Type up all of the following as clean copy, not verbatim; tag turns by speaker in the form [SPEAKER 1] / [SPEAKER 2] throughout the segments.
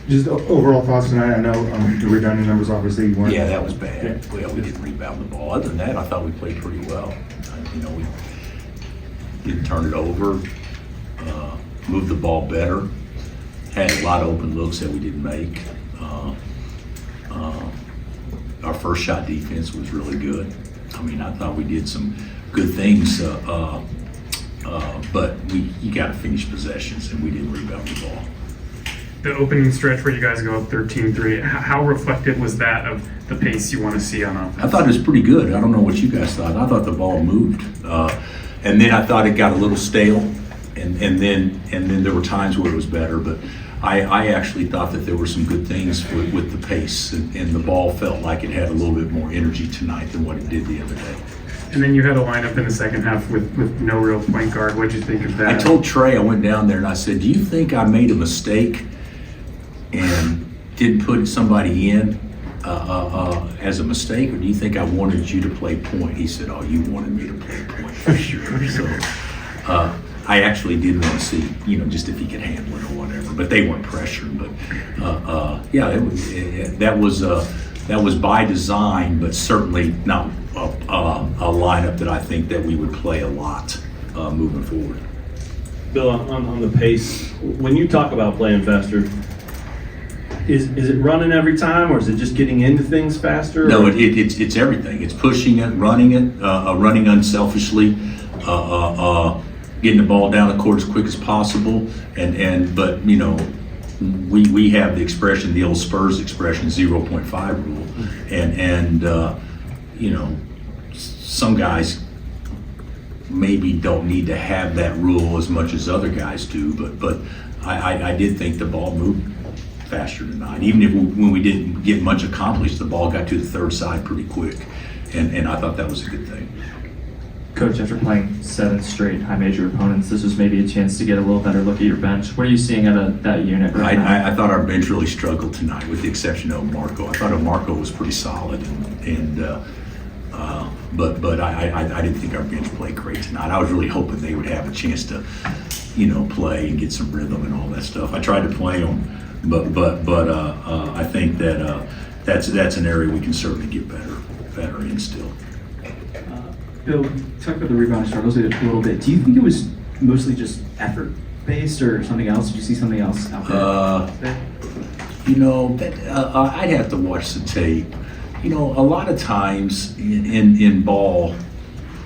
[SPEAKER 1] Just overall thoughts tonight. I know the rebounding numbers obviously weren't.
[SPEAKER 2] Yeah, that was bad. Well, we didn't rebound the ball. Other than that, I thought we played pretty well. We didn't turn it over, moved the ball better, had a lot of open looks that we didn't make. Our first shot defense was really good. I thought we did some good things, but you got to finish possessions, and we didn't rebound the ball.
[SPEAKER 3] The opening stretch where you guys go up 13-3, how reflective was that of the pace you want to see on offense?
[SPEAKER 2] I thought it was pretty good. I don't know what you guys thought. I thought the ball moved, and then I thought it got a little stale, and then there were times where it was better. But I actually thought that there were some good things with the pace, and the ball felt like it had a little bit more energy tonight than what it did the other day.
[SPEAKER 3] And then you had a lineup in the second half with no real point guard. What did you think of that?
[SPEAKER 2] I told Trey, I went down there and I said, "Do you think I made a mistake and didn't put somebody in as a mistake, or do you think I wanted you to play point?" He said, "Oh, you wanted me to play point for sure." So I actually did want to see, just if he could handle it or whatever. But they weren't pressured. But yeah, that was by design, but certainly not a lineup that I think that we would play a lot moving forward.
[SPEAKER 4] Bill, on the pace, when you talk about playing faster, is it running every time, or is it just getting into things faster?
[SPEAKER 2] No, it's everything. It's pushing it, running unselfishly, getting the ball down the court as quick as possible, but we have the expression, the old Spurs expression, 0.5 rule, and some guys maybe don't need to have that rule as much as other guys do, but I did think the ball moved faster tonight. Even when we didn't get much accomplished, the ball got to the third side pretty quick, and I thought that was a good thing.
[SPEAKER 5] Coach, after playing 7 straight high major opponents, this was maybe a chance to get a little better look at your bench. What are you seeing out of that unit right now?
[SPEAKER 2] I thought our bench really struggled tonight, with the exception of Marco. I thought Marco was pretty solid, but I didn't think our bench played great tonight. I was really hoping they would have a chance to, play and get some rhythm and all that stuff. I tried to play them, but I think that that's an area we can certainly get better in still.
[SPEAKER 6] Bill, talk about the rebound struggles a little bit. Do you think it was mostly just effort-based or something else? Did you see something else out there?
[SPEAKER 2] I'd have to watch the tape. A lot of times in ball,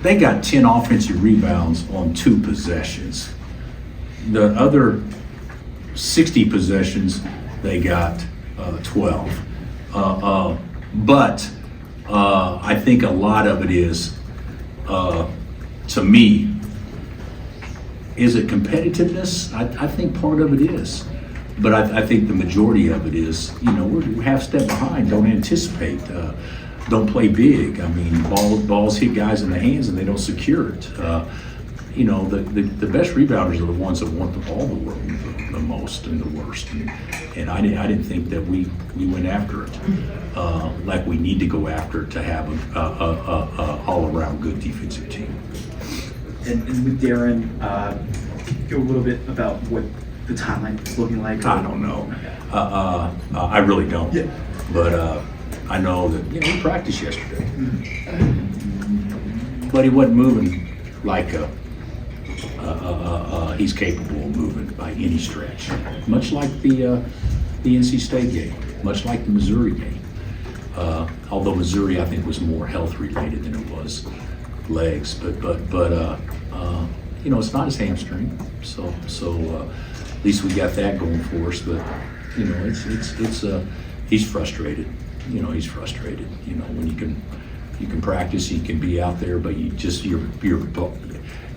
[SPEAKER 2] they got 10 offensive rebounds on 2 possessions. The other 60 possessions, they got 12. But I think a lot of it is, to me, is it competitiveness? I think part of it is. But I think the majority of it is, we're half step behind, don't anticipate, don't play big. Balls hit guys in the hands and they don't secure it. The best rebounders are the ones that want the ball the most and the worst. And I didn't think that we went after it like we need to go after it to have a all-around good defensive team.
[SPEAKER 6] And with Darren, go a little bit about what the timeline is looking like.
[SPEAKER 2] I don't know. I really don't.
[SPEAKER 6] Yeah.
[SPEAKER 2] But I know that we practiced yesterday, but he wasn't moving like he's capable of moving by any stretch. Much like the NC State game, much like the Missouri game. Although Missouri, I think, was more health related than it was legs, but it's not his hamstring, so at least we got that going for us. But he's frustrated. He's frustrated. When you can practice, you can be out there, but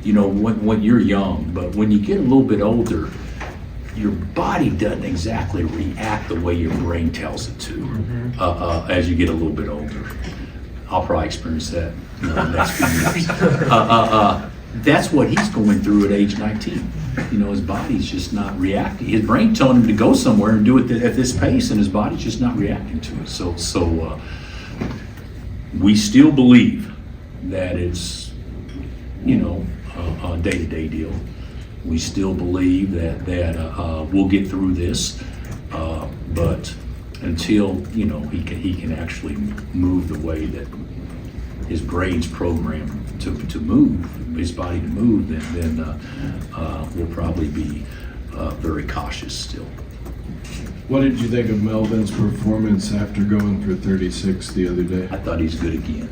[SPEAKER 2] when you're young, but when you get a little bit older, your body doesn't exactly react the way your brain tells it to as you get a little bit older. I'll probably experience that in the next few years. That's what he's going through at age 19. His body's just not reacting. His brain's telling him to go somewhere and do it at this pace, and his body's just not reacting to it. So we still believe that it's, a day-to-day deal. We still believe that we'll get through this. but until, you know, he can actually move the way that his brain's programmed to move, his body to move, then we'll probably be very cautious still.
[SPEAKER 7] What did you think of Melvin's performance after going for 36 the other day?
[SPEAKER 2] I thought he's good again.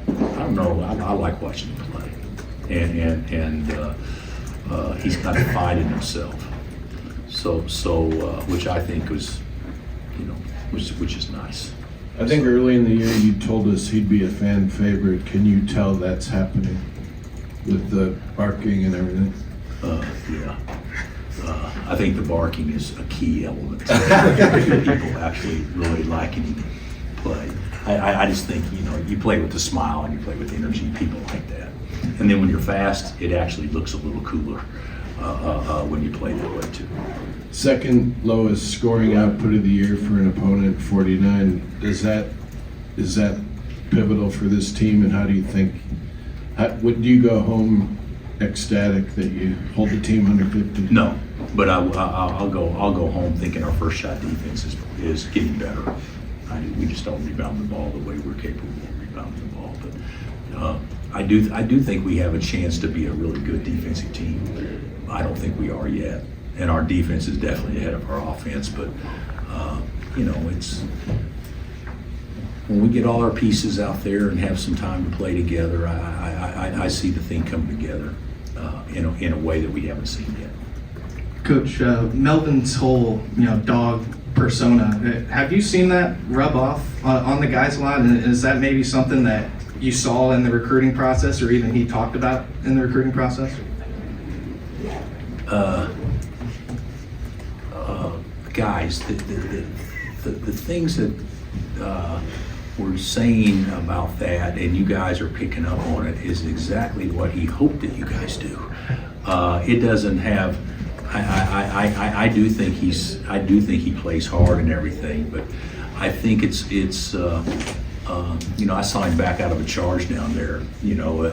[SPEAKER 2] I don't know. I like watching him play, and he's kind of finding himself. So which I think was, you know, which is nice.
[SPEAKER 7] I think early in the year you told us he'd be a fan favorite. Can you tell that's happening with the barking and everything?
[SPEAKER 2] Yeah. I think the barking is a key element to people actually really liking him play. I just think, you know, you play with the smile and you play with energy, people like that. And then when you're fast, it actually looks a little cooler when you play that way too.
[SPEAKER 7] Second lowest scoring output of the year for an opponent, 49. Is that pivotal for this team? And how do you think? Do you go home ecstatic that you hold the team under 50?
[SPEAKER 2] No, but I'll go home thinking our first shot defense is getting better. We just don't rebound the ball the way we're capable of rebounding the ball. But I do think we have a chance to be a really good defensive team. I don't think we are yet, and our defense is definitely ahead of our offense. But you know, it's when we get all our pieces out there and have some time to play together. I see the thing coming together in a way that we haven't seen yet.
[SPEAKER 8] Coach, Melvin's whole, you know, dog persona, have you seen that rub off on the guys a lot? And is that maybe something that you saw in the recruiting process, or even he talked about in the recruiting process?
[SPEAKER 2] Guys, the things that we're saying about that, and you guys are picking up on it, is exactly what he hoped that you guys do. It doesn't have. I do think he plays hard and everything, but I think it's you know, I saw him back out of a charge down there, you know,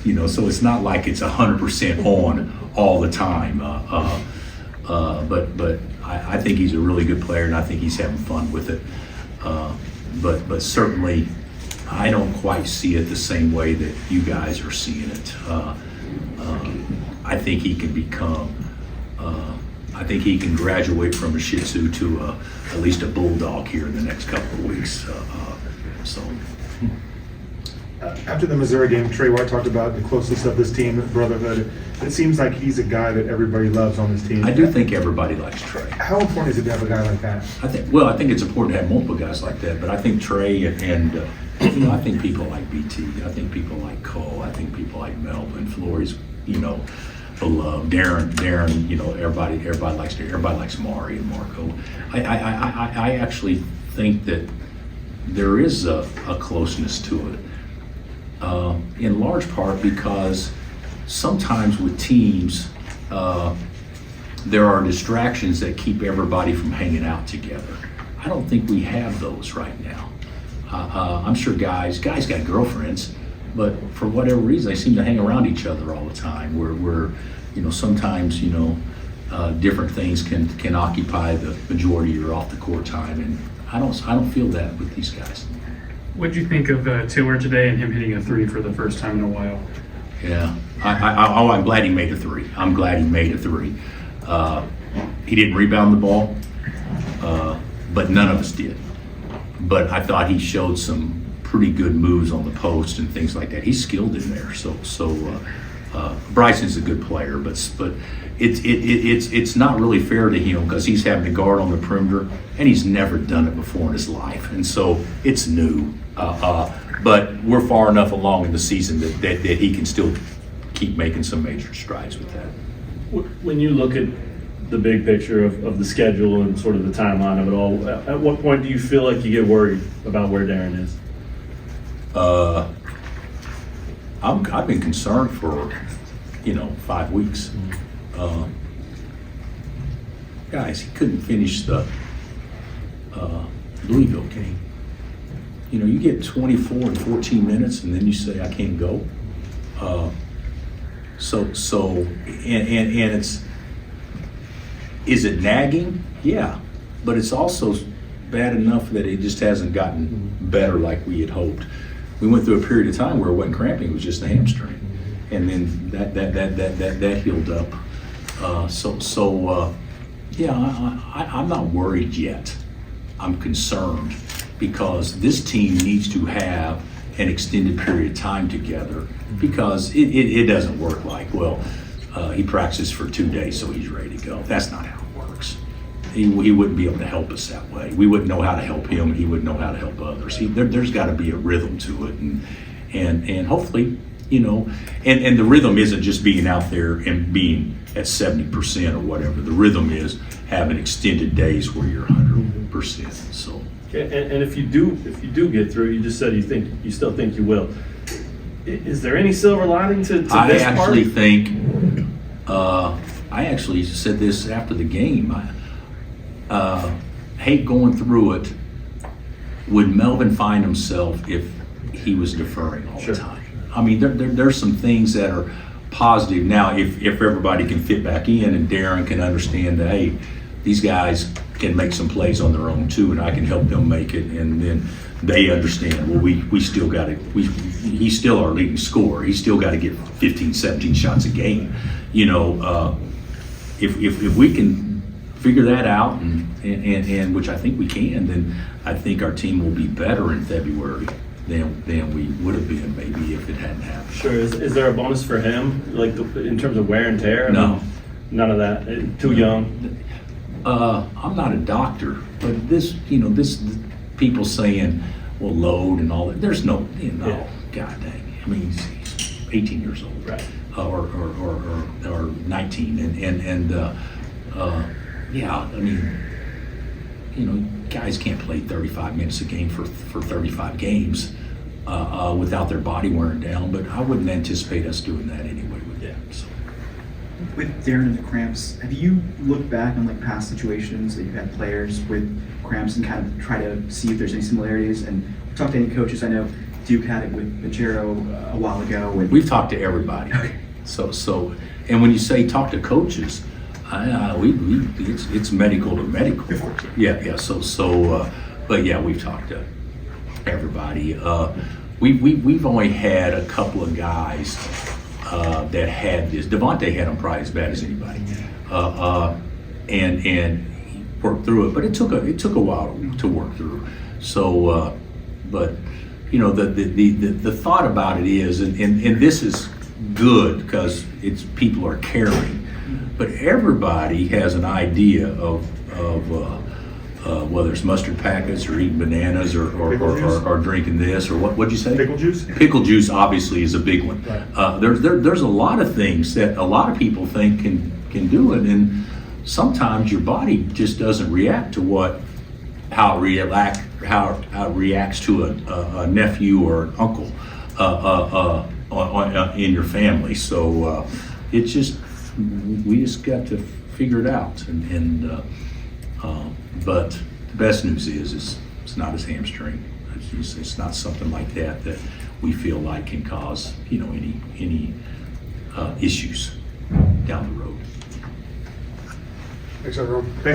[SPEAKER 2] you know, so it's not like it's 100% on all the time. But I think he's a really good player, and I think he's having fun with it. But certainly, I don't quite see it the same way that you guys are seeing it. I think he can become. I think he can graduate from a Shih Tzu to at least a Bulldog here in the next couple of weeks. So.
[SPEAKER 1] After the Missouri game, Trey White talked about the closeness of this team, brotherhood. It seems like he's a guy that everybody loves on this team.
[SPEAKER 2] I do think everybody likes Trey.
[SPEAKER 1] How important is it to have a guy like that?
[SPEAKER 2] I think it's important to have multiple guys like that, but I think Trey and you know, I think people like BT, I think people like Cole, I think people like Melvin, Flory's, you know, beloved, Darren, you know, everybody likes Mari and Marco. I actually think that there is a closeness to it, in large part because sometimes with teams, there are distractions that keep everybody from hanging out together. I don't think we have those right now. I'm sure guys got girlfriends, but for whatever reason, they seem to hang around each other all the time. Where you know, sometimes, you know, different things can occupy the majority of your off the court time, and I don't feel that with these guys.
[SPEAKER 3] What did you think of Tiller today and him hitting a three for the first time in a while?
[SPEAKER 2] Yeah, I'm glad he made a three. I'm glad he made a three. He didn't rebound the ball, but none of us did. But I thought he showed some pretty good moves on the post and things like that. He's skilled in there. So Bryson's a good player, but it's not really fair to him because he's having to guard on the perimeter, and he's never done it before in his life, and so it's new. But we're far enough along in the season that he can still keep making some major strides with that.
[SPEAKER 4] When you look at the big picture of the schedule and sort of the timeline of it all, at what point do you feel like you get worried about where Darren is?
[SPEAKER 2] I've been concerned for, 5 weeks. Guys, he couldn't finish the Louisville game. You get 24 and 14 minutes, and then you say, I can't go. And it's, is it nagging? Yeah. but it's also bad enough that it just hasn't gotten better like we had hoped. We went through a period of time where it wasn't cramping, it was just the hamstring. And then that healed up. Yeah, I'm not worried yet. I'm concerned because this team needs to have an extended period of time together because it doesn't work like, well, he practiced for 2 days, so he's ready to go. That's not how it works. He wouldn't be able to help us that way. We wouldn't know how to help him. He wouldn't know how to help others. There's got to be a rhythm to it, and hopefully, you know, and the rhythm isn't just being out there and being at 70% or whatever. The rhythm is having extended days where you're 100%. So.
[SPEAKER 4] And if you do get through, you just said you still think you will. Is there any silver lining to this part?
[SPEAKER 2] I actually think. I actually said this after the game. I hate going through it. Would Melvin find himself if he was deferring all the time? I mean, there's some things that are positive now. If everybody can fit back in and Darren can understand that, hey, these guys can make some plays on their own too, and I can help them make it, and then they understand, well, we still got to, he's still our leading scorer. He's still got to get 15, 17 shots a game. You know, if we can figure that out, and which I think we can, then I think our team will be better in February than we would have been maybe if it hadn't happened.
[SPEAKER 4] Sure. Is there a bonus for him, like in terms of wear and tear?
[SPEAKER 2] No.
[SPEAKER 4] None of that. Too young.
[SPEAKER 2] I'm not a doctor, but this people saying, well, load and all that. There's no, God dang. I mean, he's 18 years old,
[SPEAKER 4] Right?
[SPEAKER 2] Or 19, and yeah. I mean, guys can't play 35 minutes a game for 35 games without their body wearing down. But I wouldn't anticipate us doing that anyway with them. So.
[SPEAKER 6] With Darren and the cramps, have you looked back on like past situations that you've had players with cramps and kind of try to see if there's any similarities? And talk to any coaches. I know Duke had it with Pachero a while ago.
[SPEAKER 2] We've talked to everybody.
[SPEAKER 6] Okay.
[SPEAKER 2] So, and when you say talk to coaches, it's medical to medical. Yeah. So, but yeah, we've talked to everybody. We've only had a couple of guys that had this. Devontae had them probably as bad as anybody, and he worked through it. But it took a while to work through. So, but the thought about it is, and this is good because it's people are caring, but everybody has an idea of whether it's mustard packets or eating bananas or drinking this or what'd you say?
[SPEAKER 1] Pickle juice?
[SPEAKER 2] Pickle juice obviously is a big one.
[SPEAKER 1] Right.
[SPEAKER 2] There's a lot of things that a lot of people think can do it, and sometimes your body just doesn't react to how it reacts to a nephew or an uncle in your family. So it's just we just got to figure it out, but the best news is it's not his hamstring. It's not something like that we feel like can cause any issues down the road.
[SPEAKER 1] Thanks, everyone. Thanks.